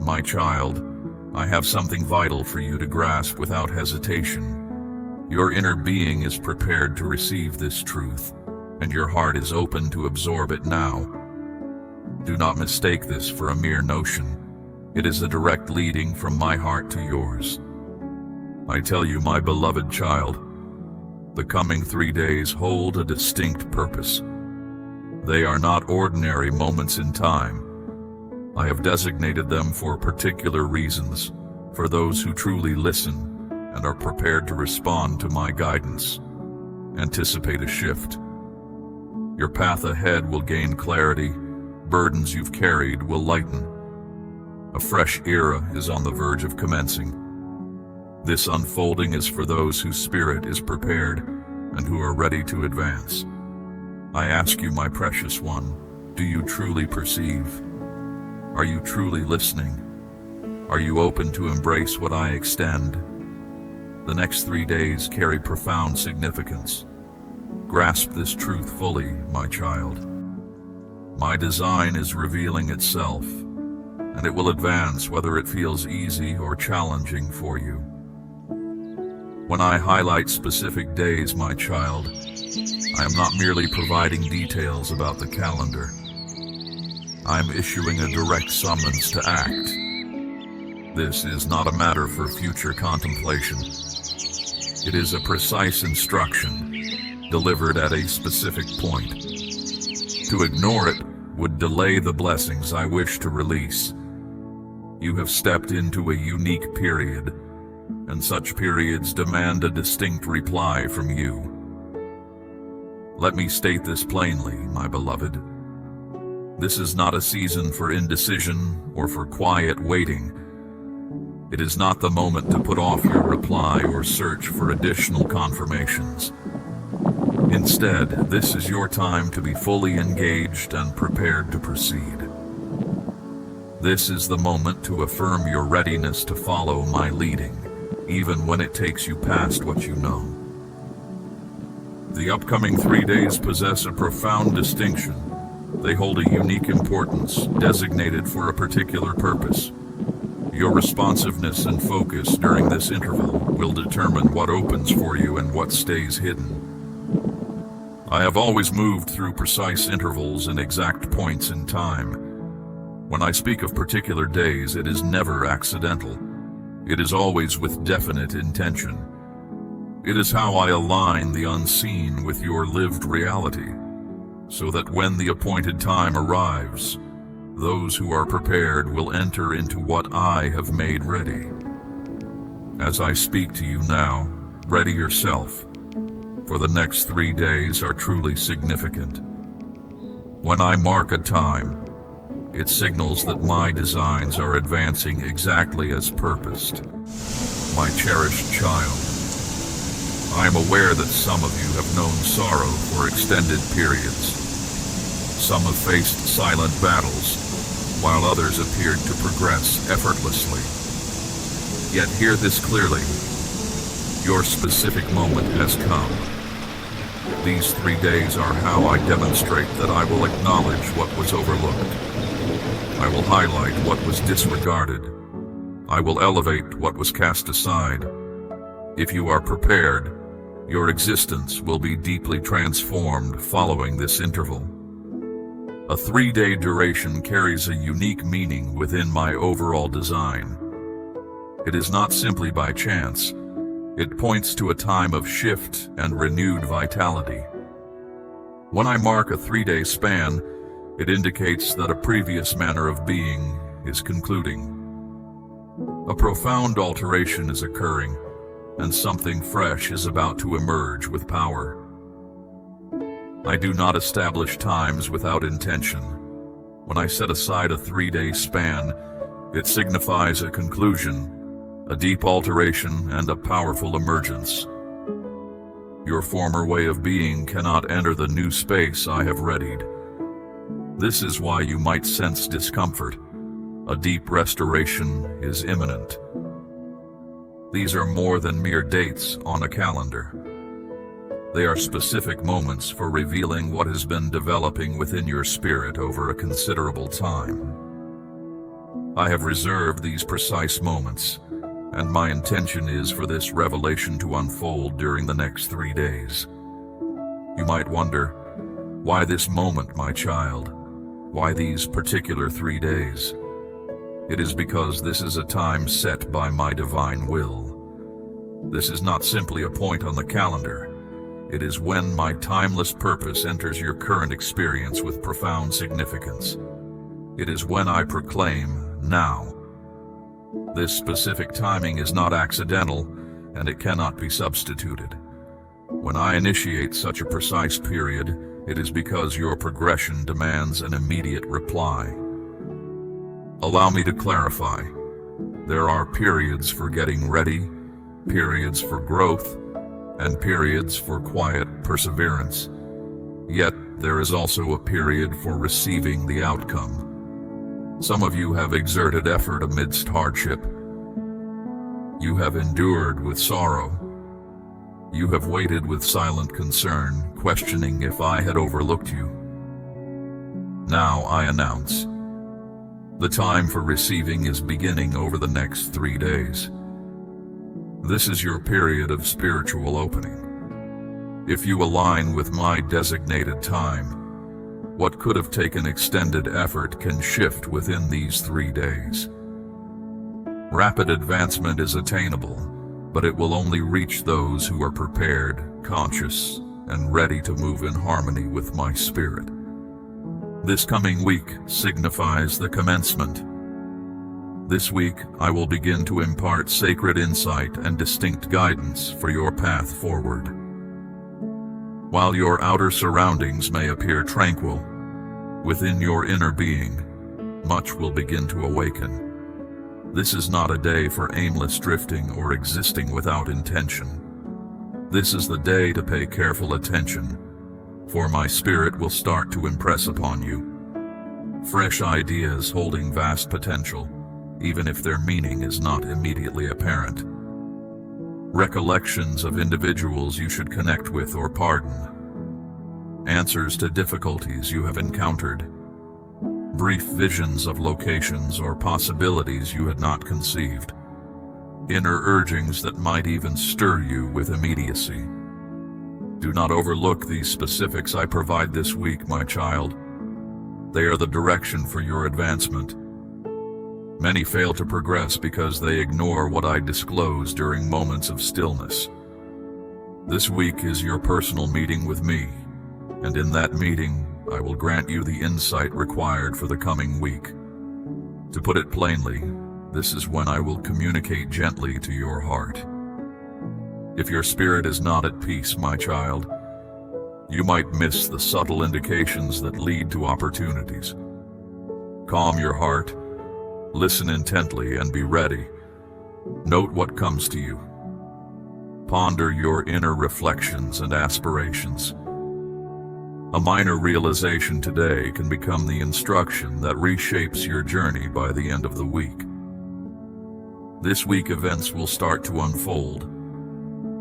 My child, I have something vital for you to grasp without hesitation. Your inner being is prepared to receive this truth, and your heart is open to absorb it now. Do not mistake this for a mere notion. It is a direct leading from my heart to yours. I tell you, my beloved child, the coming 3 days hold a distinct purpose. They are not ordinary moments in time. I have designated them for particular reasons, for those who truly listen and are prepared to respond to my guidance. Anticipate a shift. Your path ahead will gain clarity, burdens you've carried will lighten. A fresh era is on the verge of commencing. This unfolding is for those whose spirit is prepared and who are ready to advance. I ask you, my precious one, do you truly perceive? Are you truly listening? Are you open to embrace what I extend? The next 3 days carry profound significance. Grasp this truth fully, my child. My design is revealing itself, and it will advance whether it feels easy or challenging for you. When I highlight specific days, my child, I am not merely providing details about the calendar. I am issuing a direct summons to act. This is not a matter for future contemplation. It is a precise instruction, delivered at a specific point. To ignore it would delay the blessings I wish to release. You have stepped into a unique period, and such periods demand a distinct reply from you. Let me state this plainly, my beloved. This is not a season for indecision or for quiet waiting. It is not the moment to put off your reply or search for additional confirmations. Instead, this is your time to be fully engaged and prepared to proceed. This is the moment to affirm your readiness to follow my leading, even when it takes you past what you know. The upcoming 3 days possess a profound distinction. They hold a unique importance, designated for a particular purpose. Your responsiveness and focus during this interval will determine what opens for you and what stays hidden. I have always moved through precise intervals and exact points in time. When I speak of particular days, it is never accidental. It is always with definite intention. It is how I align the unseen with your lived reality, so that when the appointed time arrives, those who are prepared will enter into what I have made ready. As I speak to you now, ready yourself, for the next 3 days are truly significant. When I mark a time, it signals that my designs are advancing exactly as purposed. My cherished child, I am aware that some of you have known sorrow for extended periods. Some have faced silent battles, while others appeared to progress effortlessly. Yet hear this clearly. Your specific moment has come. These 3 days are how I demonstrate that I will acknowledge what was overlooked. I will highlight what was disregarded. I will elevate what was cast aside. If you are prepared, your existence will be deeply transformed following this interval. A 3-day duration carries a unique meaning within my overall design. It is not simply by chance. It points to a time of shift and renewed vitality. When I mark a 3-day span, it indicates that a previous manner of being is concluding. A profound alteration is occurring, and something fresh is about to emerge with power. I do not establish times without intention. When I set aside a 3-day span, it signifies a conclusion, a deep alteration, and a powerful emergence. Your former way of being cannot enter the new space I have readied. This is why you might sense discomfort. A deep restoration is imminent. These are more than mere dates on a calendar. They are specific moments for revealing what has been developing within your spirit over a considerable time. I have reserved these precise moments, and my intention is for this revelation to unfold during the next 3 days. You might wonder, why this moment, my child? Why these particular 3 days? It is because this is a time set by my divine will. This is not simply a point on the calendar. It is when my timeless purpose enters your current experience with profound significance. It is when I proclaim, now. This specific timing is not accidental, and it cannot be substituted. When I initiate such a precise period, it is because your progression demands an immediate reply. Allow me to clarify. There are periods for getting ready, periods for growth, and periods for quiet perseverance. Yet, there is also a period for receiving the outcome. Some of you have exerted effort amidst hardship. You have endured with sorrow. You have waited with silent concern, questioning if I had overlooked you. Now I announce, the time for receiving is beginning over the next 3 days. This is your period of spiritual opening. If you align with my designated time, what could have taken extended effort can shift within these 3 days. Rapid advancement is attainable, but it will only reach those who are prepared, conscious, and ready to move in harmony with my spirit. This coming week signifies the commencement. This week, I will begin to impart sacred insight and distinct guidance for your path forward. While your outer surroundings may appear tranquil, within your inner being, much will begin to awaken. This is not a day for aimless drifting or existing without intention. This is the day to pay careful attention, for my spirit will start to impress upon you fresh ideas holding vast potential, even if their meaning is not immediately apparent. Recollections of individuals you should connect with or pardon. Answers to difficulties you have encountered. Brief visions of locations or possibilities you had not conceived. Inner urgings that might even stir you with immediacy. Do not overlook these specifics I provide this week, my child. They are the direction for your advancement. Many fail to progress because they ignore what I disclose during moments of stillness. This week is your personal meeting with me, and in that meeting, I will grant you the insight required for the coming week. To put it plainly, this is when I will communicate gently to your heart. If your spirit is not at peace, my child, you might miss the subtle indications that lead to opportunities. Calm your heart, listen intently, and be ready. Note what comes to you. Ponder your inner reflections and aspirations. A minor realization today can become the instruction that reshapes your journey by the end of the week. This week, events will start to unfold.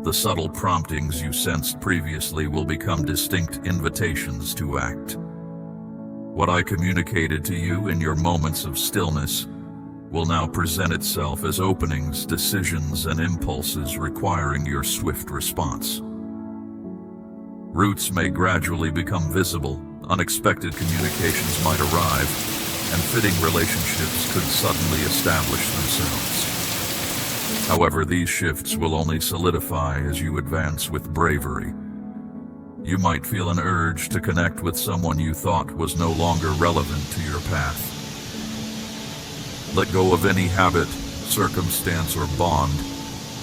The subtle promptings you sensed previously will become distinct invitations to act. What I communicated to you in your moments of stillness will now present itself as openings, decisions, and impulses requiring your swift response. Roots may gradually become visible, unexpected communications might arrive, and fitting relationships could suddenly establish themselves. However, these shifts will only solidify as you advance with bravery. You might feel an urge to connect with someone you thought was no longer relevant to your path. Let go of any habit, circumstance, or bond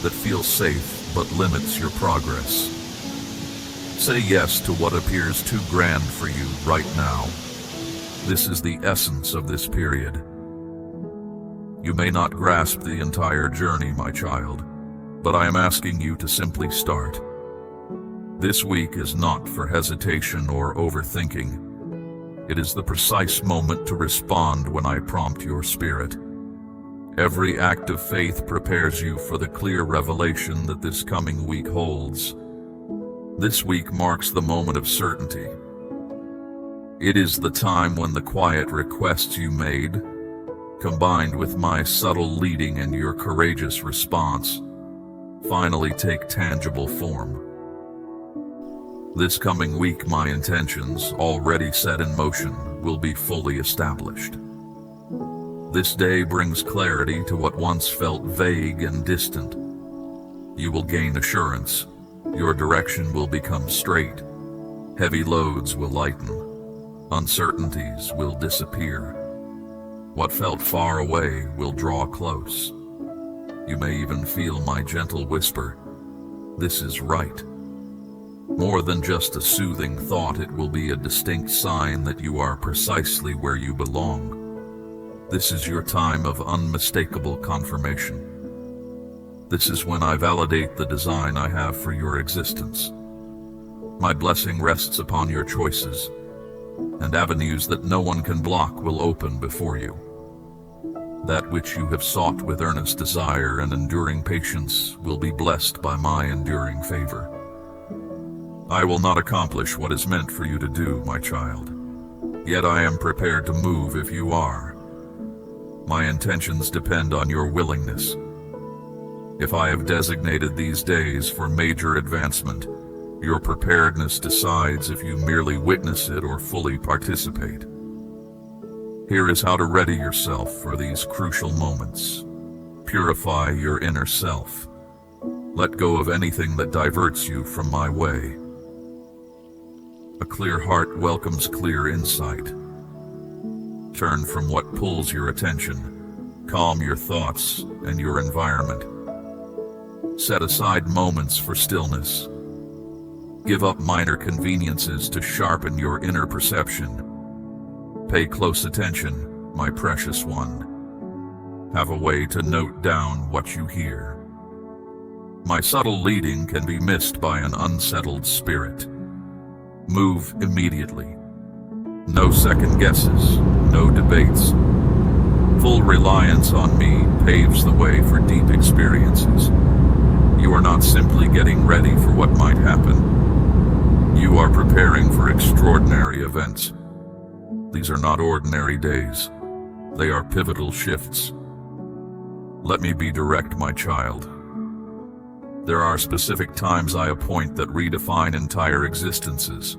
that feels safe but limits your progress. Say yes to what appears too grand for you right now. This is the essence of this period. You may not grasp the entire journey, my child, but I am asking you to simply start. This week is not for hesitation or overthinking. It is the precise moment to respond when I prompt your spirit. Every act of faith prepares you for the clear revelation that this coming week holds. This week marks the moment of certainty. It is the time when the quiet requests you made, combined with my subtle leading and your courageous response, finally take tangible form. This coming week, my intentions, already set in motion, will be fully established. This day brings clarity to what once felt vague and distant. You will gain assurance. Your direction will become straight. Heavy loads will lighten. Uncertainties will disappear. What felt far away will draw close. You may even feel my gentle whisper, "This is right." More than just a soothing thought, it will be a distinct sign that you are precisely where you belong. This is your time of unmistakable confirmation. This is when I validate the design I have for your existence. My blessing rests upon your choices, and avenues that no one can block will open before you. That which you have sought with earnest desire and enduring patience will be blessed by my enduring favor. I will not accomplish what is meant for you to do, my child. Yet I am prepared to move if you are. My intentions depend on your willingness. If I have designated these days for major advancement, your preparedness decides if you merely witness it or fully participate. Here is how to ready yourself for these crucial moments. Purify your inner self. Let go of anything that diverts you from my way. A clear heart welcomes clear insight. Turn from what pulls your attention. Calm your thoughts and your environment. Set aside moments for stillness. Give up minor conveniences to sharpen your inner perception. Pay close attention, my precious one. Have a way to note down what you hear. My subtle leading can be missed by an unsettled spirit. Move immediately. No second guesses, no debates. Full reliance on me paves the way for deep experiences. You are not simply getting ready for what might happen. You are preparing for extraordinary events. These are not ordinary days. They are pivotal shifts. Let me be direct, my child. There are specific times I appoint that redefine entire existences.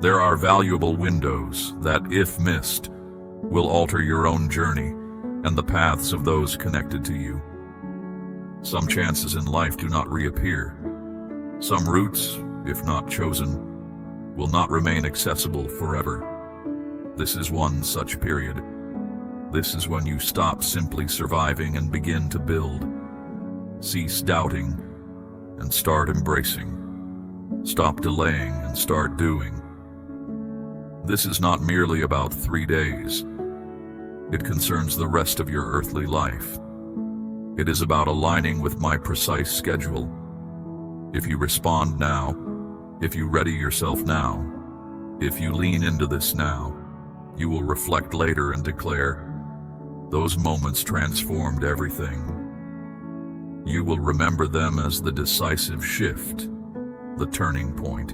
There are valuable windows that, if missed, will alter your own journey and the paths of those connected to you. Some chances in life do not reappear. Some routes, if not chosen, will not remain accessible forever. This is one such period. This is when you stop simply surviving and begin to build. Cease doubting and start embracing. Stop delaying and start doing. This is not merely about 3 days. It concerns the rest of your earthly life. It is about aligning with my precise schedule. If you respond now, if you ready yourself now, if you lean into this now, you will reflect later and declare, "Those moments transformed everything." You will remember them as the decisive shift, the turning point.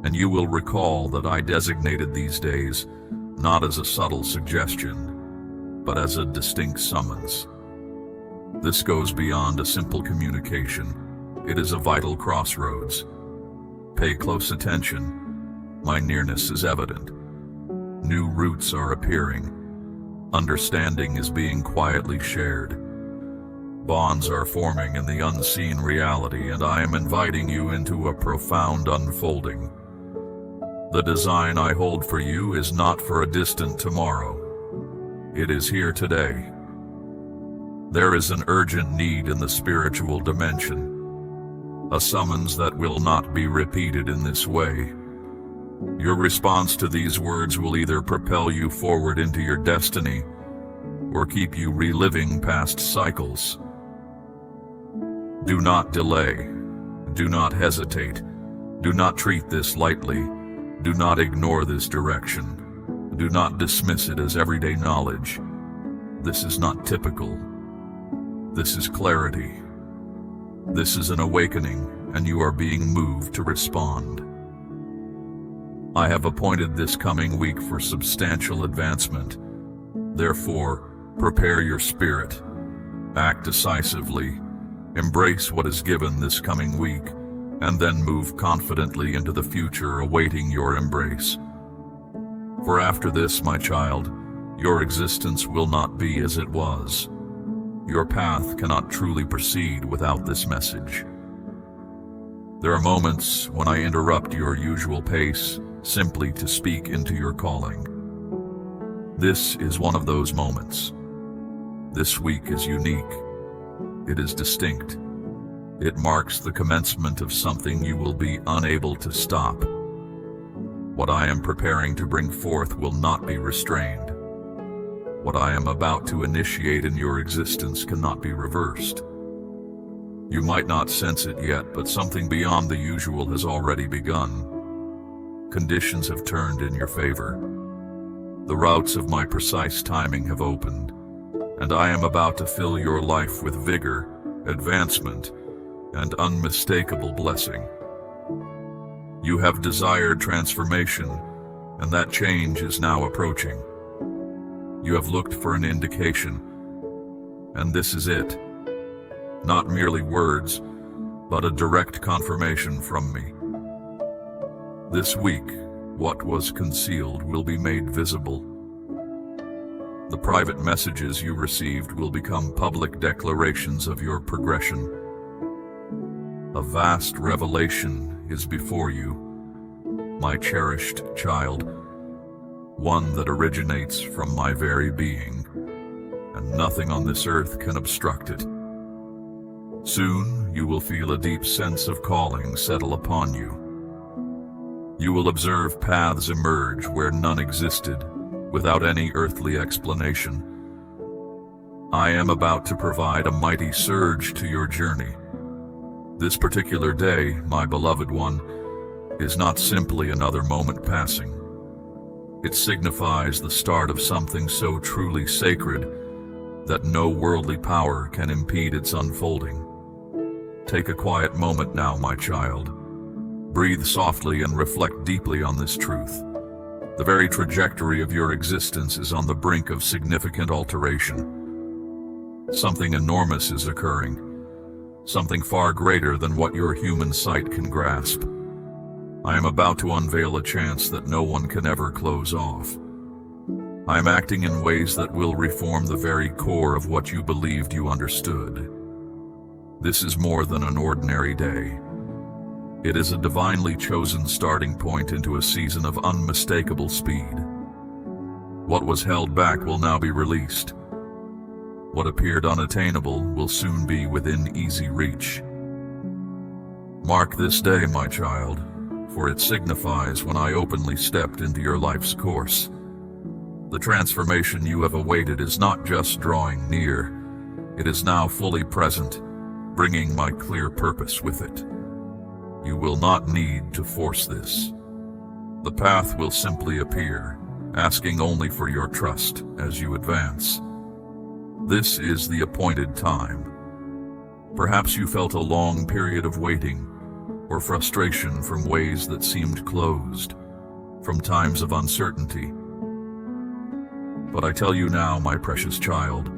And you will recall that I designated these days not as a subtle suggestion, but as a distinct summons. This goes beyond a simple communication. It is a vital crossroads. Pay close attention. My nearness is evident. New roots are appearing. Understanding is being quietly shared. Bonds are forming in the unseen reality, and I am inviting you into a profound unfolding. The design I hold for you is not for a distant tomorrow. It is here today. There is an urgent need in the spiritual dimension, a summons that will not be repeated in this way. Your response to these words will either propel you forward into your destiny or keep you reliving past cycles. Do not delay. Do not hesitate. Do not treat this lightly. Do not ignore this direction. Do not dismiss it as everyday knowledge. This is not typical. This is clarity. This is an awakening, and you are being moved to respond. I have appointed this coming week for substantial advancement. Therefore, prepare your spirit, act decisively, embrace what is given this coming week, and then move confidently into the future awaiting your embrace. For after this, my child, your existence will not be as it was. Your path cannot truly proceed without this message. There are moments when I interrupt your usual pace simply to speak into your calling. This is one of those moments. This week is unique. It is distinct. It marks the commencement of something you will be unable to stop. What I am preparing to bring forth will not be restrained. What I am about to initiate in your existence cannot be reversed. You might not sense it yet, but something beyond the usual has already begun. Conditions have turned in your favor. The routes of my precise timing have opened, and I am about to fill your life with vigor, advancement, and unmistakable blessing. You have desired transformation, and that change is now approaching. You have looked for an indication, and this is it. Not merely words, but a direct confirmation from me. This week, what was concealed will be made visible. The private messages you received will become public declarations of your progression. A vast revelation is before you, my cherished child, one that originates from my very being, and nothing on this earth can obstruct it. Soon you will feel a deep sense of calling settle upon you. You will observe paths emerge where none existed, without any earthly explanation. I am about to provide a mighty surge to your journey. This particular day, my beloved one, is not simply another moment passing. It signifies the start of something so truly sacred that no worldly power can impede its unfolding. Take a quiet moment now, my child. Breathe softly and reflect deeply on this truth. The very trajectory of your existence is on the brink of significant alteration. Something enormous is occurring. Something far greater than what your human sight can grasp. I am about to unveil a chance that no one can ever close off. I am acting in ways that will reform the very core of what you believed you understood. This is more than an ordinary day. It is a divinely chosen starting point into a season of unmistakable speed. What was held back will now be released. What appeared unattainable will soon be within easy reach. Mark this day, my child, for it signifies when I openly stepped into your life's course. The transformation you have awaited is not just drawing near, it is now fully present, bringing my clear purpose with it. You will not need to force this. The path will simply appear, asking only for your trust as you advance. This is the appointed time. Perhaps you felt a long period of waiting, or frustration from ways that seemed closed, from times of uncertainty. But I tell you now, my precious child,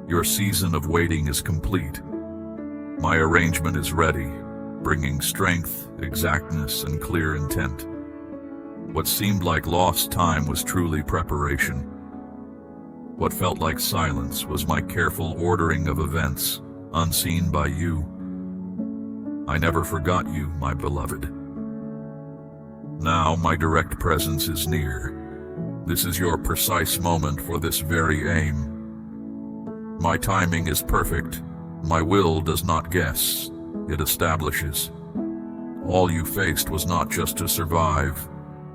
your season of waiting is complete. My arrangement is ready, bringing strength, exactness, and clear intent. What seemed like lost time was truly preparation. What felt like silence was my careful ordering of events, unseen by you. I never forgot you, my beloved. Now my direct presence is near. This is your precise moment for this very aim. My timing is perfect. My will does not guess, it establishes. All you faced was not just to survive,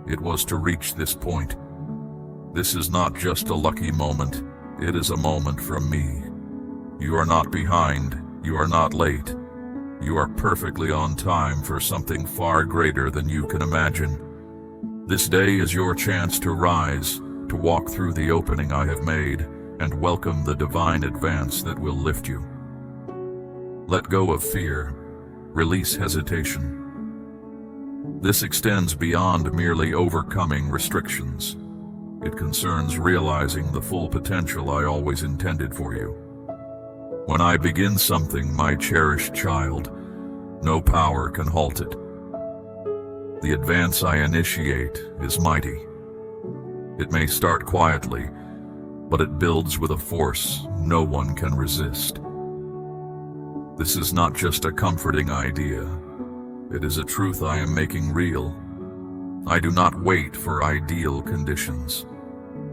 it was to reach this point. This is not just a lucky moment, it is a moment from me. You are not behind, you are not late. You are perfectly on time for something far greater than you can imagine. This day is your chance to rise, to walk through the opening I have made, and welcome the divine advance that will lift you. Let go of fear. Release hesitation. This extends beyond merely overcoming restrictions. It concerns realizing the full potential I always intended for you. When I begin something, my cherished child, no power can halt it. The advance I initiate is mighty. It may start quietly, but it builds with a force no one can resist. This is not just a comforting idea. It is a truth I am making real. I do not wait for ideal conditions.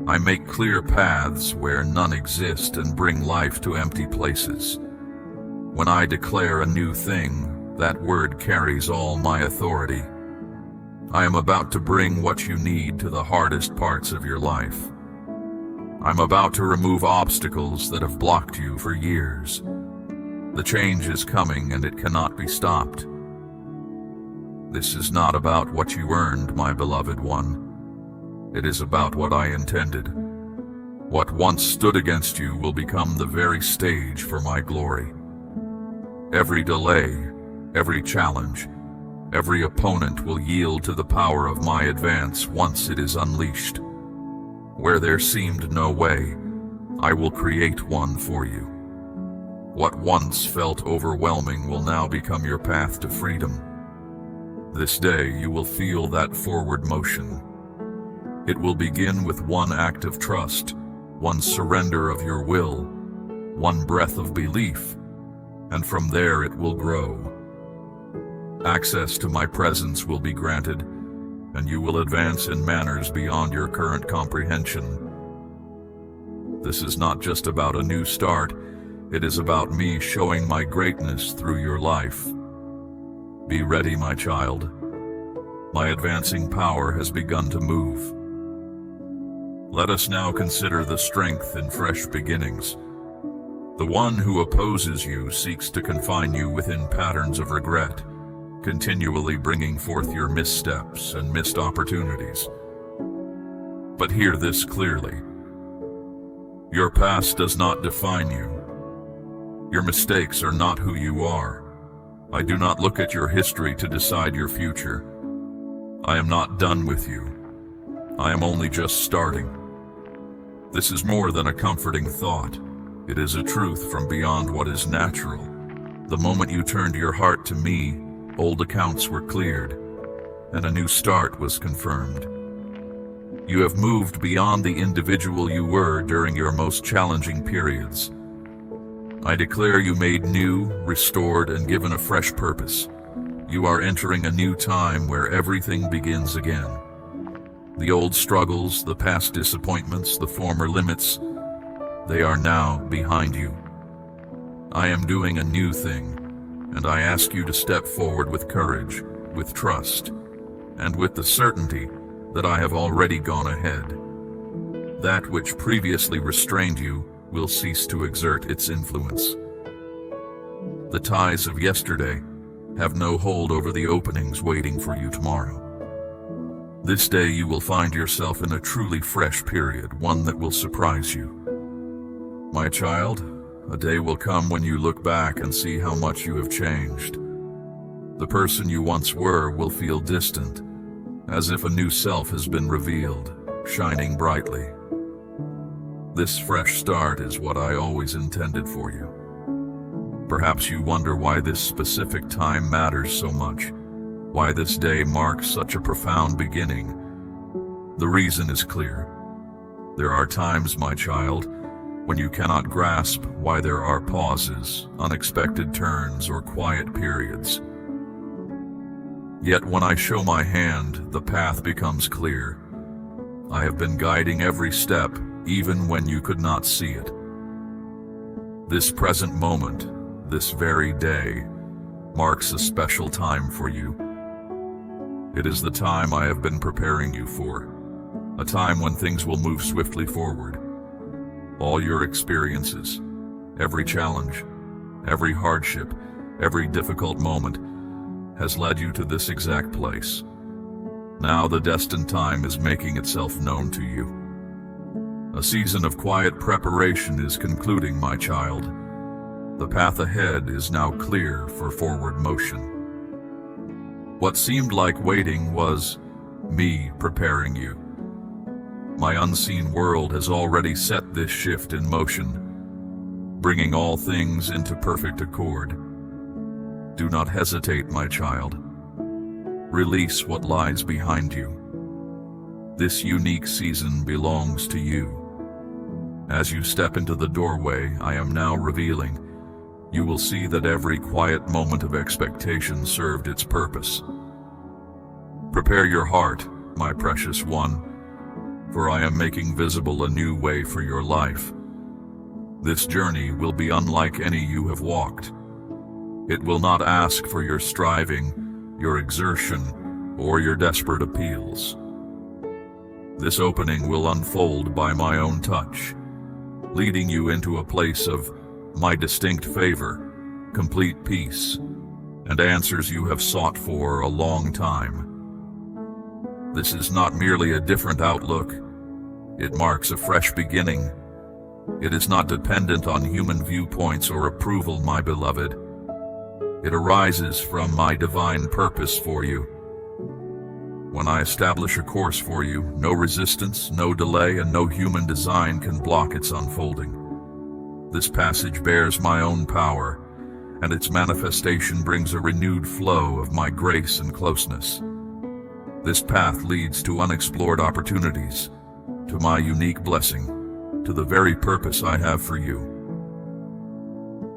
I make clear paths where none exist and bring life to empty places. When I declare a new thing, that word carries all my authority. I am about to bring what you need to the hardest parts of your life. I'm about to remove obstacles that have blocked you for years. The change is coming and it cannot be stopped. This is not about what you earned, my beloved one. It is about what I intended. What once stood against you will become the very stage for my glory. Every delay, every challenge, every opponent will yield to the power of my advance once it is unleashed. Where there seemed no way, I will create one for you. What once felt overwhelming will now become your path to freedom. This day you will feel that forward motion. It will begin with one act of trust, one surrender of your will, one breath of belief, and from there it will grow. Access to my presence will be granted, and you will advance in manners beyond your current comprehension. This is not just about a new start, it is about me showing my greatness through your life. Be ready, my child. My advancing power has begun to move. Let us now consider the strength in fresh beginnings. The one who opposes you seeks to confine you within patterns of regret, continually bringing forth your missteps and missed opportunities. But hear this clearly. Your past does not define you. Your mistakes are not who you are. I do not look at your history to decide your future. I am not done with you. I am only just starting. This is more than a comforting thought. It is a truth from beyond what is natural. The moment you turned your heart to me, old accounts were cleared, and a new start was confirmed. You have moved beyond the individual you were during your most challenging periods. I declare you made new, restored, and given a fresh purpose. You are entering a new time where everything begins again. The old struggles, the past disappointments, the former limits, they are now behind you. I am doing a new thing, and I ask you to step forward with courage, with trust, and with the certainty that I have already gone ahead. That which previously restrained you will cease to exert its influence. The ties of yesterday have no hold over the openings waiting for you tomorrow. This day you will find yourself in a truly fresh period, one that will surprise you. My child, a day will come when you look back and see how much you have changed. The person you once were will feel distant, as if a new self has been revealed, shining brightly. This fresh start is what I always intended for you. Perhaps you wonder why this specific time matters so much, why this day marks such a profound beginning. The reason is clear. There are times, my child, when you cannot grasp why there are pauses, unexpected turns, or quiet periods. Yet when I show my hand, the path becomes clear. I have been guiding every step, even when you could not see it. This present moment, this very day, marks a special time for you. It is the time I have been preparing you for, a time when things will move swiftly forward. All your experiences, every challenge, every hardship, every difficult moment has led you to this exact place. Now the destined time is making itself known to you. A season of quiet preparation is concluding, my child. The path ahead is now clear for forward motion. What seemed like waiting was me preparing you. My unseen world has already set this shift in motion, bringing all things into perfect accord. Do not hesitate, my child. Release what lies behind you. This unique season belongs to you. As you step into the doorway I am now revealing, you will see that every quiet moment of expectation served its purpose. Prepare your heart, my precious one, for I am making visible a new way for your life. This journey will be unlike any you have walked. It will not ask for your striving, your exertion, or your desperate appeals. This opening will unfold by my own touch, leading you into a place of my distinct favor, complete peace, and answers you have sought for a long time. This is not merely a different outlook. It marks a fresh beginning. It is not dependent on human viewpoints or approval, my beloved. It arises from my divine purpose for you. When I establish a course for you, no resistance, no delay, and no human design can block its unfolding. This passage bears my own power, and its manifestation brings a renewed flow of my grace and closeness. This path leads to unexplored opportunities, to my unique blessing, to the very purpose I have for you.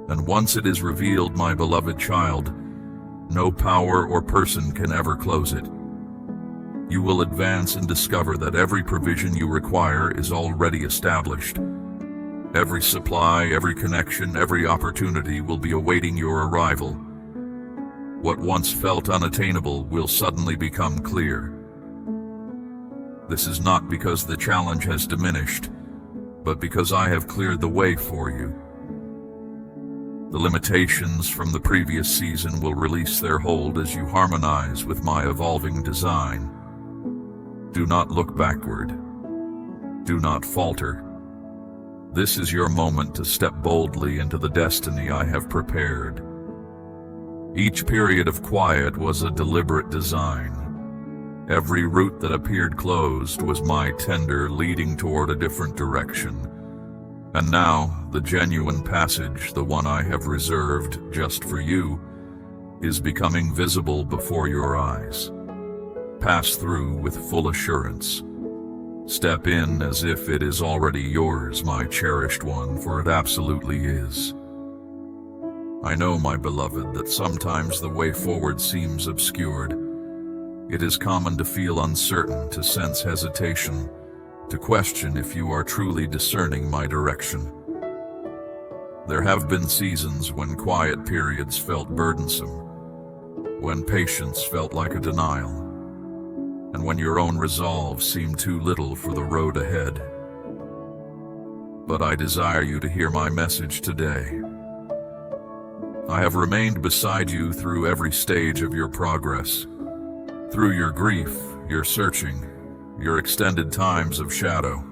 And once it is revealed, my beloved child, no power or person can ever close it. You will advance and discover that every provision you require is already established. Every supply, every connection, every opportunity will be awaiting your arrival. What once felt unattainable will suddenly become clear. This is not because the challenge has diminished, but because I have cleared the way for you. The limitations from the previous season will release their hold as you harmonize with my evolving design. Do not look backward. Do not falter. This is your moment to step boldly into the destiny I have prepared. Each period of quiet was a deliberate design. Every route that appeared closed was my tender leading toward a different direction. And now, the genuine passage, the one I have reserved just for you, is becoming visible before your eyes. Pass through with full assurance. Step in as if it is already yours, my cherished one, for it absolutely is. I know, my beloved, that sometimes the way forward seems obscured. It is common to feel uncertain, to sense hesitation, to question if you are truly discerning my direction. There have been seasons when quiet periods felt burdensome, when patience felt like a denial, and when your own resolve seemed too little for the road ahead. But I desire you to hear my message today. I have remained beside you through every stage of your progress, through your grief, your searching, your extended times of shadow.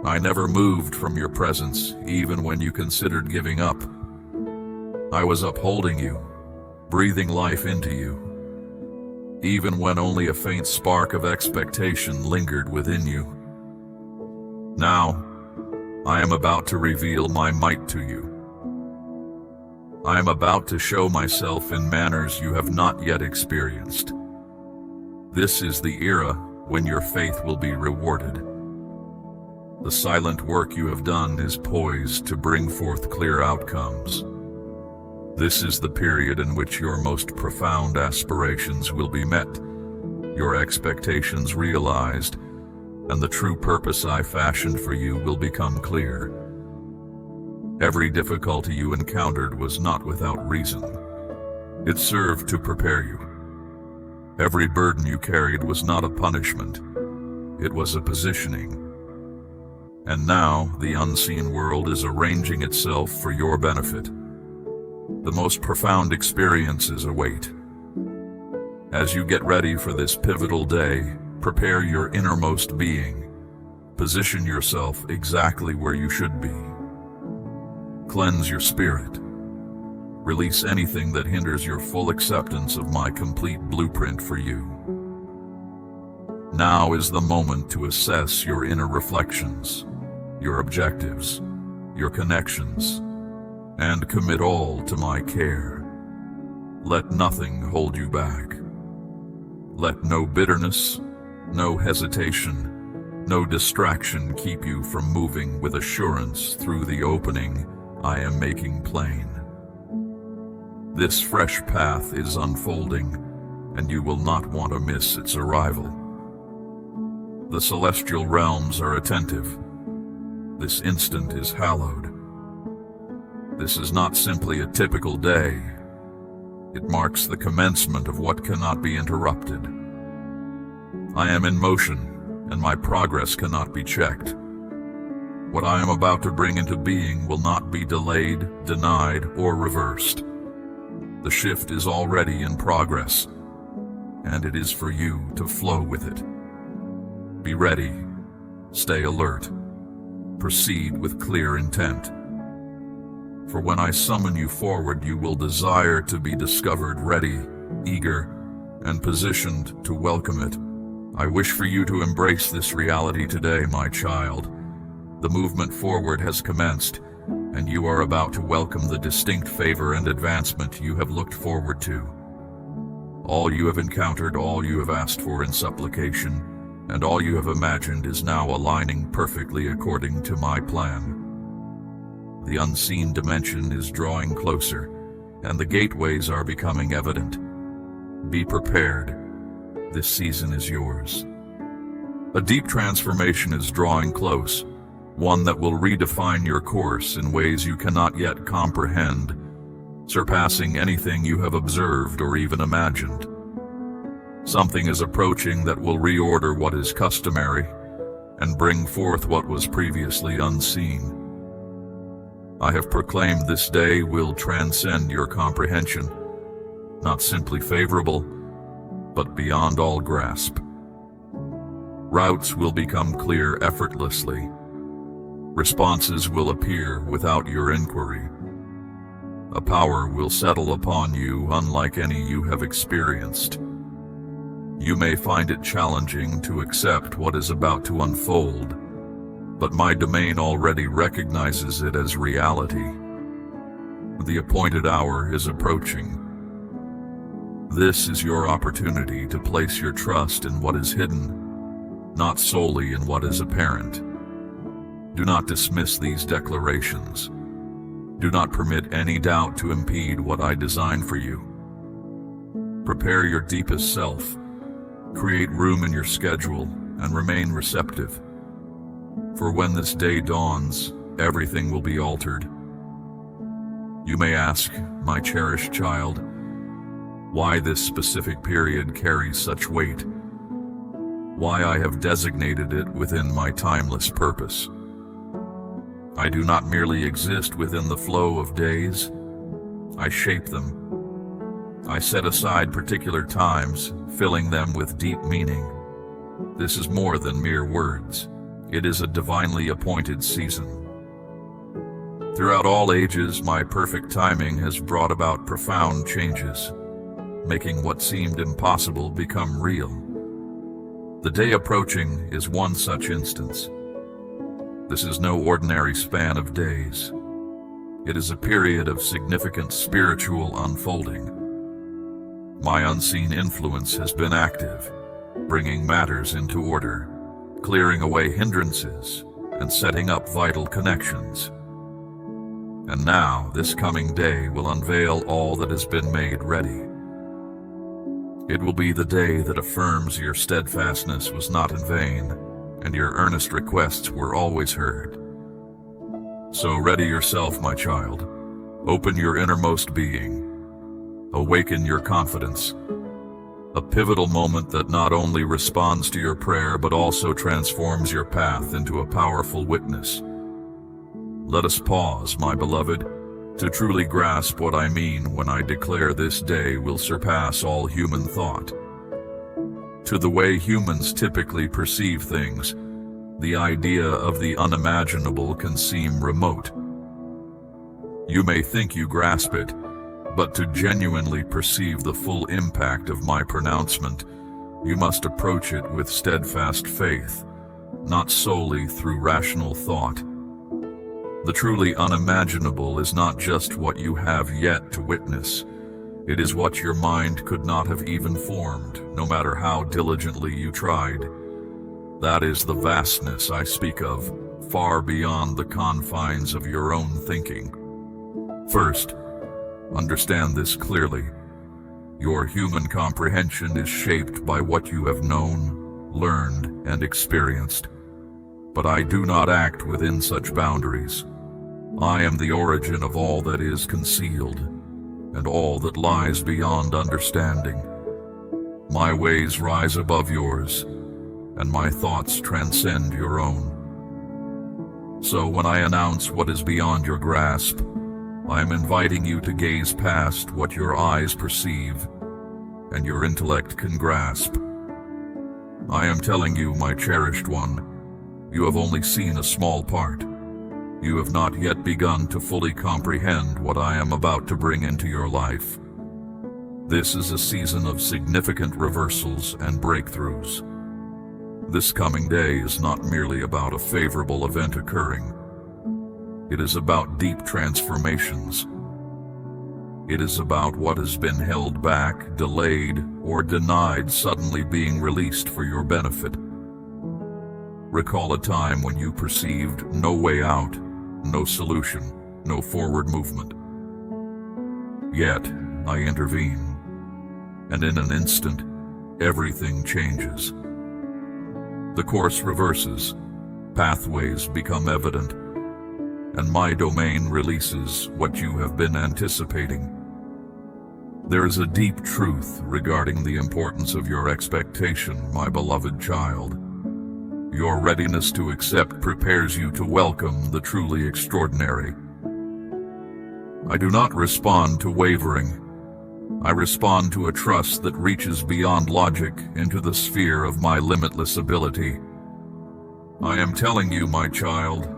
I never moved from your presence, even when you considered giving up. I was upholding you, breathing life into you, even when only a faint spark of expectation lingered within you. Now, I am about to reveal my might to you. I am about to show myself in manners you have not yet experienced. This is the era when your faith will be rewarded. The silent work you have done is poised to bring forth clear outcomes. This is the period in which your most profound aspirations will be met, your expectations realized, and the true purpose I fashioned for you will become clear. Every difficulty you encountered was not without reason. It served to prepare you. Every burden you carried was not a punishment. It was a positioning. And now the unseen world is arranging itself for your benefit. The most profound experiences await. As you get ready for this pivotal day, prepare your innermost being. Position yourself exactly where you should be. Cleanse your spirit. Release anything that hinders your full acceptance of my complete blueprint for you. Now is the moment to assess your inner reflections, your objectives, your connections, and commit all to my care. Let nothing hold you back. Let no bitterness, no hesitation, no distraction keep you from moving with assurance through the opening I am making plain. This fresh path is unfolding, and you will not want to miss its arrival. The celestial realms are attentive. This instant is hallowed. This is not simply a typical day. It marks the commencement of what cannot be interrupted. I am in motion, and my progress cannot be checked. What I am about to bring into being will not be delayed, denied, or reversed. The shift is already in progress, and it is for you to flow with it. Be ready, stay alert, proceed with clear intent. For when I summon you forward, you will desire to be discovered ready, eager, and positioned to welcome it. I wish for you to embrace this reality today, my child. The movement forward has commenced, and you are about to welcome the distinct favor and advancement you have looked forward to. All you have encountered, all you have asked for in supplication, and all you have imagined is now aligning perfectly according to my plan. The unseen dimension is drawing closer, and the gateways are becoming evident. Be prepared. This season is yours. A deep transformation is drawing close, one that will redefine your course in ways you cannot yet comprehend, surpassing anything you have observed or even imagined. Something is approaching that will reorder what is customary and bring forth what was previously unseen. I have proclaimed this day will transcend your comprehension, not simply favorable, but beyond all grasp. Routes will become clear effortlessly. Responses will appear without your inquiry. A power will settle upon you unlike any you have experienced. You may find it challenging to accept what is about to unfold, but my domain already recognizes it as reality. The appointed hour is approaching. This is your opportunity to place your trust in what is hidden, not solely in what is apparent. Do not dismiss these declarations. Do not permit any doubt to impede what I designed for you. Prepare your deepest self. Create room in your schedule and remain receptive. For when this day dawns, everything will be altered. You may ask, my cherished child, why this specific period carries such weight, why I have designated it within my timeless purpose. I do not merely exist within the flow of days, I shape them. I set aside particular times, filling them with deep meaning. This is more than mere words. It is a divinely appointed season. Throughout all ages, my perfect timing has brought about profound changes, making what seemed impossible become real. The day approaching is one such instance. This is no ordinary span of days. It is a period of significant spiritual unfolding. My unseen influence has been active, bringing matters into order, clearing away hindrances, and setting up vital connections. And now, this coming day will unveil all that has been made ready. It will be the day that affirms your steadfastness was not in vain, and your earnest requests were always heard. So ready yourself, my child. Open your innermost being. Awaken your confidence. A pivotal moment that not only responds to your prayer but also transforms your path into a powerful witness. Let us pause, my beloved, to truly grasp what I mean when I declare this day will surpass all human thought. To the way humans typically perceive things, the idea of the unimaginable can seem remote. You may think you grasp it, but to genuinely perceive the full impact of my pronouncement, You must approach it with steadfast faith, not solely through rational thought. The truly unimaginable is not just what you have yet to witness. It is what your mind could not have even formed, no matter how diligently you tried. That is the vastness I speak of, far beyond the confines of your own thinking. First, understand this clearly. Your human comprehension is shaped by what you have known, learned, and experienced. But I do not act within such boundaries. I am the origin of all that is concealed, and all that lies beyond understanding. My ways rise above yours, and my thoughts transcend your own. So when I announce what is beyond your grasp, I am inviting you to gaze past what your eyes perceive and your intellect can grasp. I am telling you, my cherished one, you have only seen a small part. You have not yet begun to fully comprehend what I am about to bring into your life. This is a season of significant reversals and breakthroughs. This coming day is not merely about a favorable event occurring. It is about deep transformations. It is about what has been held back, delayed, or denied suddenly being released for your benefit. Recall a time when you perceived no way out, no solution, no forward movement. Yet, I intervene, and in an instant, everything changes. The course reverses, pathways become evident, and my domain releases what you have been anticipating. There is a deep truth regarding the importance of your expectation, my beloved child. Your readiness to accept prepares you to welcome the truly extraordinary. I do not respond to wavering. I respond to a trust that reaches beyond logic into the sphere of my limitless ability. I am telling you, my child,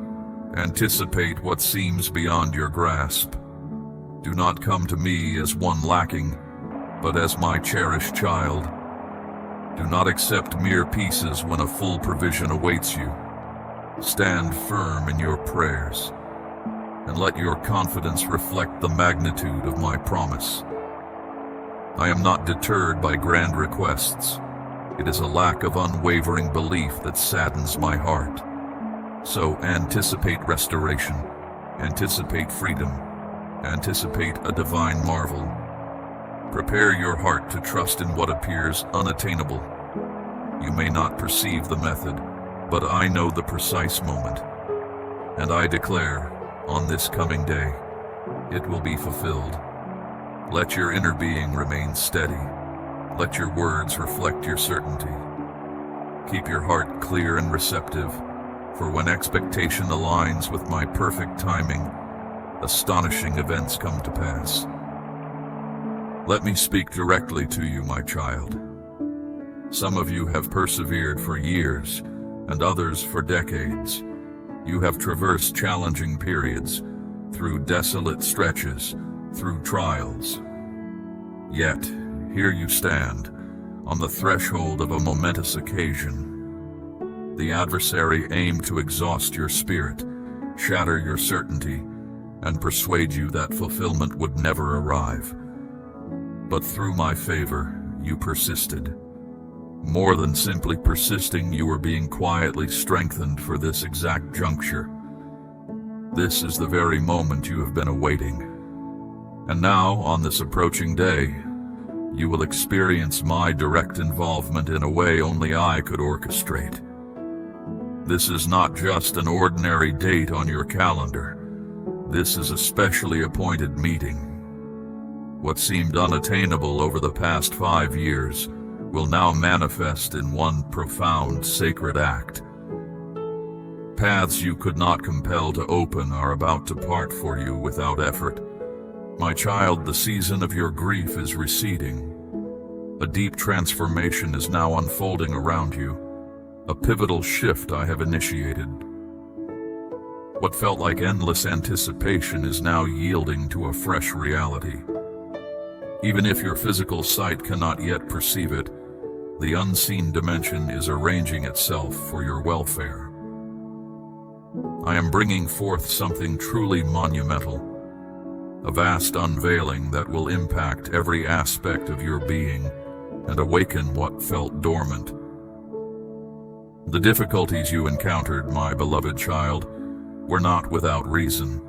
anticipate what seems beyond your grasp. Do not come to me as one lacking, but as my cherished child. Do not accept mere pieces when a full provision awaits you. Stand firm in your prayers, and let your confidence reflect the magnitude of my promise. I am not deterred by grand requests. It is a lack of unwavering belief that saddens my heart. So anticipate restoration, anticipate freedom, anticipate a divine marvel. Prepare your heart to trust in what appears unattainable. You may not perceive the method, but I know the precise moment. And I declare, on this coming day, it will be fulfilled. Let your inner being remain steady. Let your words reflect your certainty. Keep your heart clear and receptive, for when expectation aligns with my perfect timing, astonishing events come to pass. Let me speak directly to you, my child. Some of you have persevered for years, and others for decades. You have traversed challenging periods, through desolate stretches, through trials. Yet, here you stand, on the threshold of a momentous occasion. The adversary aimed to exhaust your spirit, shatter your certainty, and persuade you that fulfillment would never arrive. But through my favor, you persisted. More than simply persisting, you were being quietly strengthened for this exact juncture. This is the very moment you have been awaiting. And now, on this approaching day, you will experience my direct involvement in a way only I could orchestrate. This is not just an ordinary date on your calendar. This is a specially appointed meeting. What seemed unattainable over the past 5 years will now manifest in one profound, sacred act. Paths you could not compel to open are about to part for you without effort. My child, the season of your grief is receding. A deep transformation is now unfolding around you, a pivotal shift I have initiated. What felt like endless anticipation is now yielding to a fresh reality. Even if your physical sight cannot yet perceive it, The unseen dimension is arranging itself for your welfare. I am bringing forth something truly monumental, a vast unveiling that will impact every aspect of your being and awaken what felt dormant. The difficulties you encountered, my beloved child, were not without reason.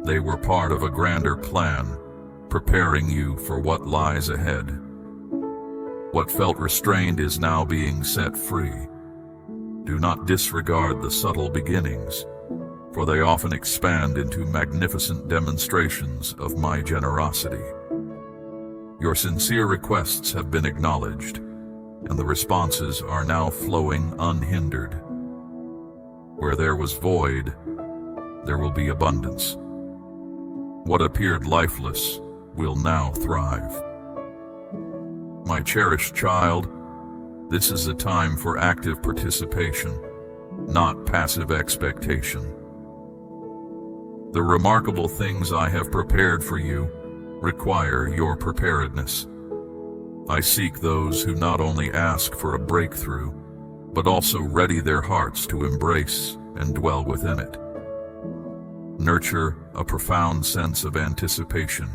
They were part of a grander plan, preparing you for what lies ahead. What felt restrained is now being set free. Do not disregard the subtle beginnings, for they often expand into magnificent demonstrations of my generosity. Your sincere requests have been acknowledged, and the responses are now flowing unhindered. Where there was void, there will be abundance. What appeared lifeless will now thrive. My cherished child, this is a time for active participation, not passive expectation. The remarkable things I have prepared for you require your preparedness. I seek those who not only ask for a breakthrough, but also ready their hearts to embrace and dwell within it. Nurture a profound sense of anticipation.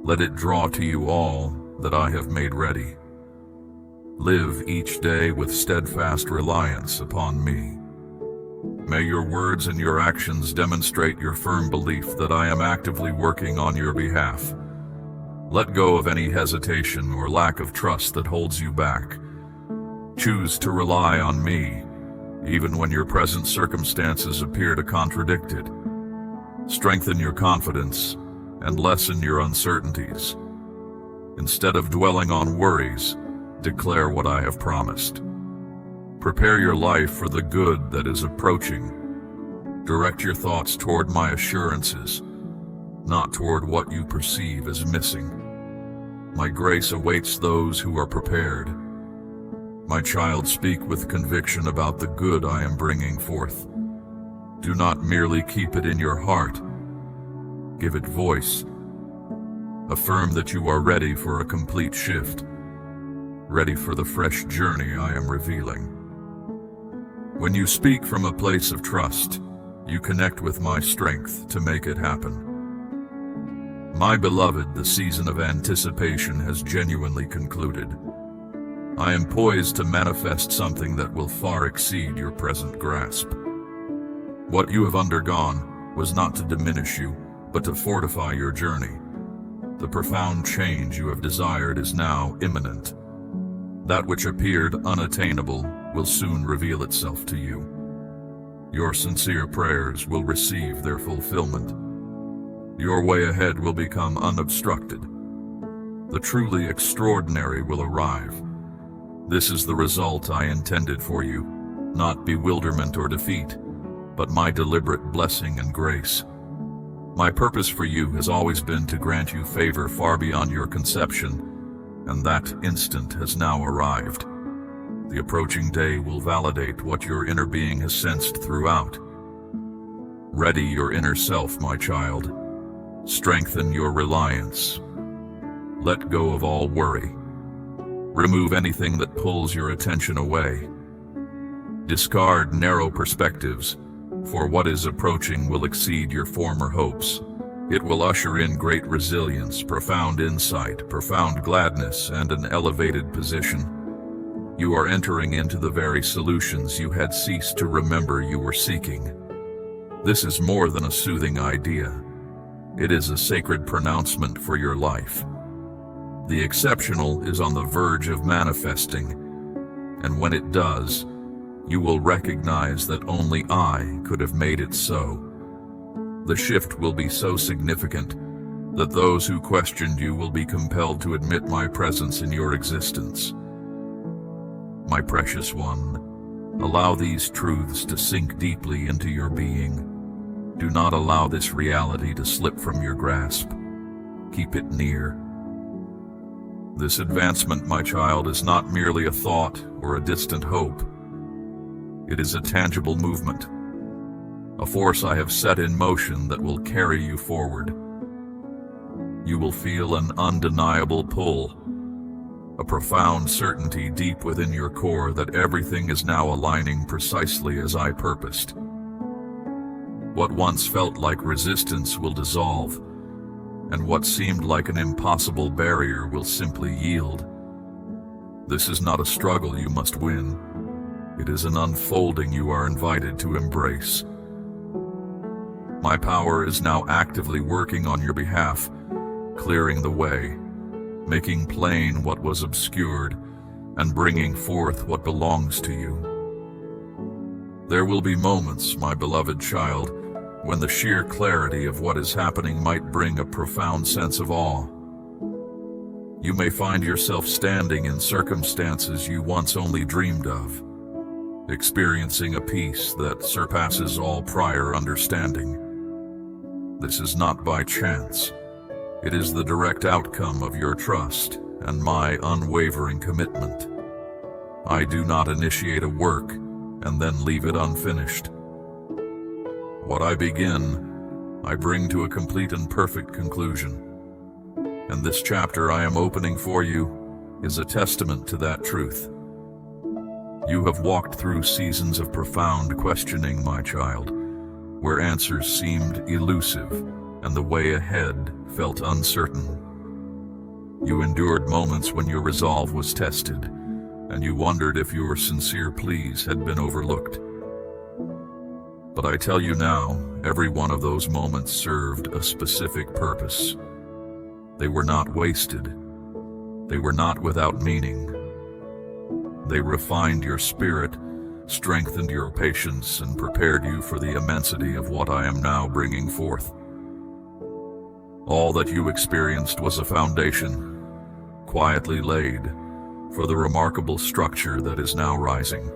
Let it draw to you all that I have made ready. Live each day with steadfast reliance upon me. May your words and your actions demonstrate your firm belief that I am actively working on your behalf. Let go of any hesitation or lack of trust that holds you back. Choose to rely on me, even when your present circumstances appear to contradict it. Strengthen your confidence and lessen your uncertainties. Instead of dwelling on worries, declare what I have promised. Prepare your life for the good that is approaching. Direct your thoughts toward my assurances, not toward what you perceive as missing. My grace awaits those who are prepared. My child, speak with conviction about the good I am bringing forth. Do not merely keep it in your heart. Give it voice. Affirm that you are ready for a complete shift, ready for the fresh journey I am revealing. When you speak from a place of trust, you connect with my strength to make it happen. My beloved, the season of anticipation has genuinely concluded. I am poised to manifest something that will far exceed your present grasp. What you have undergone was not to diminish you, but to fortify your journey. The profound change you have desired is now imminent. That which appeared unattainable will soon reveal itself to you. Your sincere prayers will receive their fulfillment. Your way ahead will become unobstructed. The truly extraordinary will arrive. This is the result I intended for you, not bewilderment or defeat, but my deliberate blessing and grace. My purpose for you has always been to grant you favor far beyond your conception, and that instant has now arrived. The approaching day will validate what your inner being has sensed throughout. Ready your inner self, my child. Strengthen your reliance. Let go of all worry. Remove anything that pulls your attention away. Discard narrow perspectives, for what is approaching will exceed your former hopes. It will usher in great resilience, profound insight, profound gladness, and an elevated position. You are entering into the very solutions you had ceased to remember you were seeking. This is more than a soothing idea. It is a sacred pronouncement for your life. The exceptional is on the verge of manifesting, and when it does, you will recognize that only I could have made it so. The shift will be so significant that those who questioned you will be compelled to admit my presence in your existence. My precious one, allow these truths to sink deeply into your being. Do not allow this reality to slip from your grasp. Keep it near. This advancement, my child, is not merely a thought or a distant hope. It is a tangible movement, a force I have set in motion that will carry you forward. You will feel an undeniable pull, a profound certainty deep within your core that everything is now aligning precisely as I purposed. What once felt like resistance will dissolve, and what seemed like an impossible barrier will simply yield. This is not a struggle you must win. It is an unfolding you are invited to embrace. My power is now actively working on your behalf, clearing the way, making plain what was obscured, and bringing forth what belongs to you. There will be moments, my beloved child, when the sheer clarity of what is happening might bring a profound sense of awe. You may find yourself standing in circumstances you once only dreamed of, experiencing a peace that surpasses all prior understanding. This is not by chance. It is the direct outcome of your trust and my unwavering commitment. I do not initiate a work and then leave it unfinished. What I begin, I bring to a complete and perfect conclusion. And this chapter I am opening for you is a testament to that truth. You have walked through seasons of profound questioning, my child, where answers seemed elusive and the way ahead felt uncertain. You endured moments when your resolve was tested, and you wondered if your sincere pleas had been overlooked. But I tell you now, every one of those moments served a specific purpose. They were not wasted. They were not without meaning. They refined your spirit, strengthened your patience, and prepared you for the immensity of what I am now bringing forth. All that you experienced was a foundation, quietly laid, for the remarkable structure that is now rising.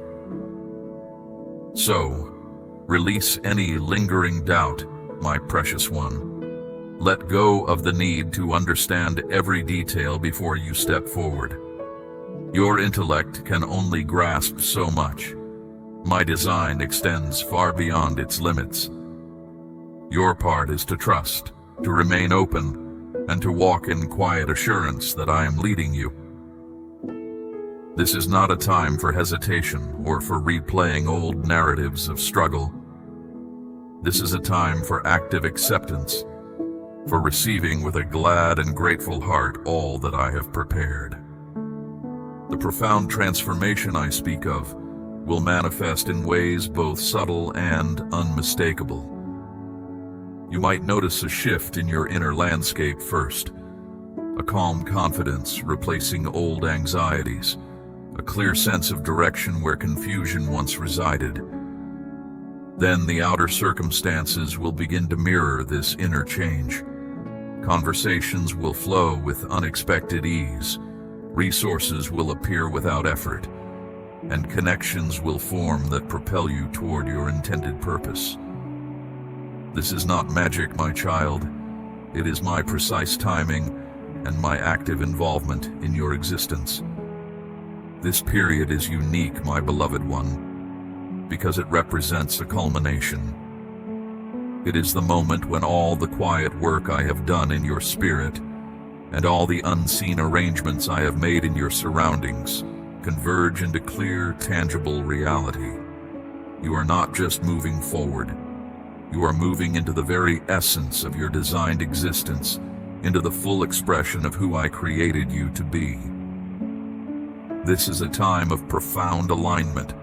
So, release any lingering doubt, my precious one. Let go of the need to understand every detail before you step forward. Your intellect can only grasp so much. My design extends far beyond its limits. Your part is to trust, to remain open, and to walk in quiet assurance that I am leading you. This is not a time for hesitation or for replaying old narratives of struggle. This is a time for active acceptance, for receiving with a glad and grateful heart all that I have prepared. The profound transformation I speak of will manifest in ways both subtle and unmistakable. You might notice a shift in your inner landscape first, a calm confidence replacing old anxieties, a clear sense of direction where confusion once resided. Then the outer circumstances will begin to mirror this inner change. Conversations will flow with unexpected ease, resources will appear without effort, and connections will form that propel you toward your intended purpose. This is not magic, my child. It is my precise timing and my active involvement in your existence. This period is unique, my beloved one, because it represents a culmination. It is the moment when all the quiet work I have done in your spirit and all the unseen arrangements I have made in your surroundings converge into clear, tangible reality. You are not just moving forward. You are moving into the very essence of your designed existence, into the full expression of who I created you to be. This is a time of profound alignment,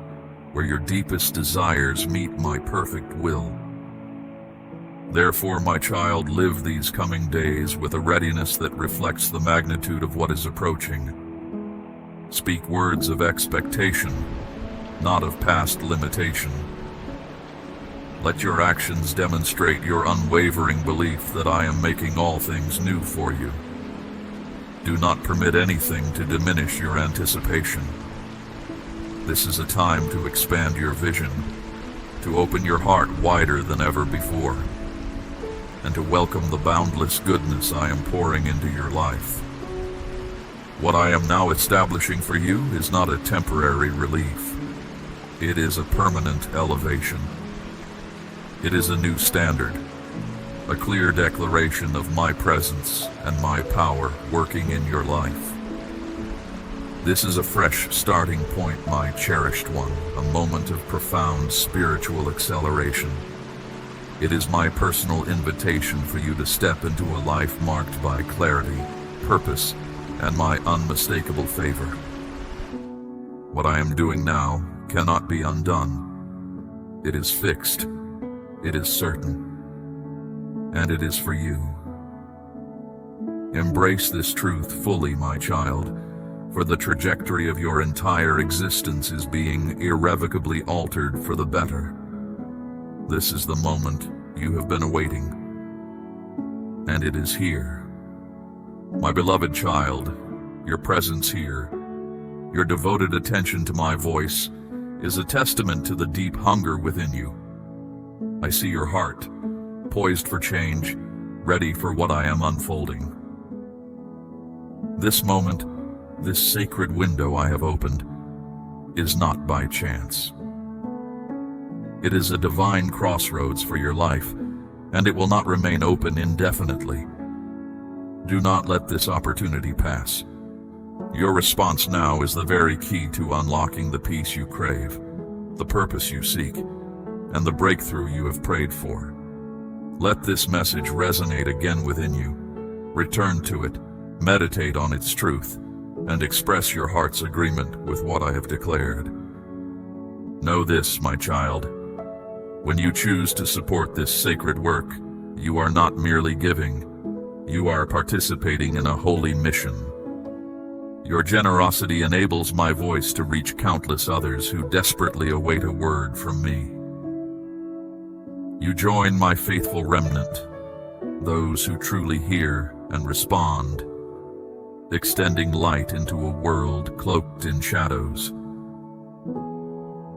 where your deepest desires meet my perfect will. Therefore, my child, live these coming days with a readiness that reflects the magnitude of what is approaching. Speak words of expectation, not of past limitation. Let your actions demonstrate your unwavering belief that I am making all things new for you. Do not permit anything to diminish your anticipation. This is a time to expand your vision, to open your heart wider than ever before, and to welcome the boundless goodness I am pouring into your life. What I am now establishing for you is not a temporary relief. It is a permanent elevation. It is a new standard, a clear declaration of my presence and my power working in your life. This is a fresh starting point, my cherished one, a moment of profound spiritual acceleration. It is my personal invitation for you to step into a life marked by clarity, purpose, and my unmistakable favor. What I am doing now cannot be undone. It is fixed, it is certain, and it is for you. Embrace this truth fully, my child, for the trajectory of your entire existence is being irrevocably altered for the better. This is the moment you have been awaiting, and it is here. My beloved child, your presence here, your devoted attention to my voice, is a testament to the deep hunger within you. I see your heart, poised for change, ready for what I am unfolding. This moment, this sacred window I have opened, is not by chance. It is a divine crossroads for your life, and it will not remain open indefinitely. Do not let this opportunity pass. Your response now is the very key to unlocking the peace you crave, the purpose you seek, and the breakthrough you have prayed for. Let this message resonate again within you. Return to it, meditate on its truth, and express your heart's agreement with what I have declared. Know this, my child. When you choose to support this sacred work, you are not merely giving. You are participating in a holy mission. Your generosity enables my voice to reach countless others who desperately await a word from me. You join my faithful remnant, those who truly hear and respond, extending light into a world cloaked in shadows.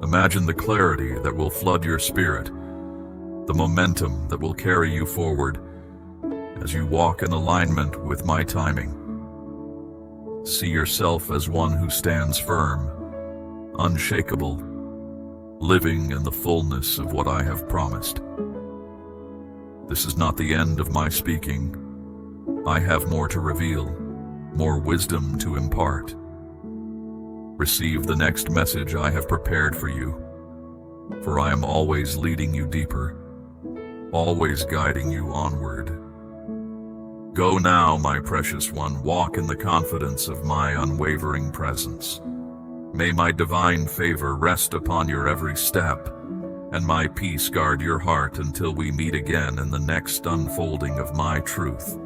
Imagine the clarity that will flood your spirit, the momentum that will carry you forward as you walk in alignment with my timing. See yourself as one who stands firm, unshakable, living in the fullness of what I have promised. This is not the end of my speaking. I have more to reveal, more wisdom to impart. Receive the next message I have prepared for you, for I am always leading you deeper, always guiding you onward. Go now, my precious one, walk in the confidence of my unwavering presence. May my divine favor rest upon your every step, and my peace guard your heart until we meet again in the next unfolding of my truth.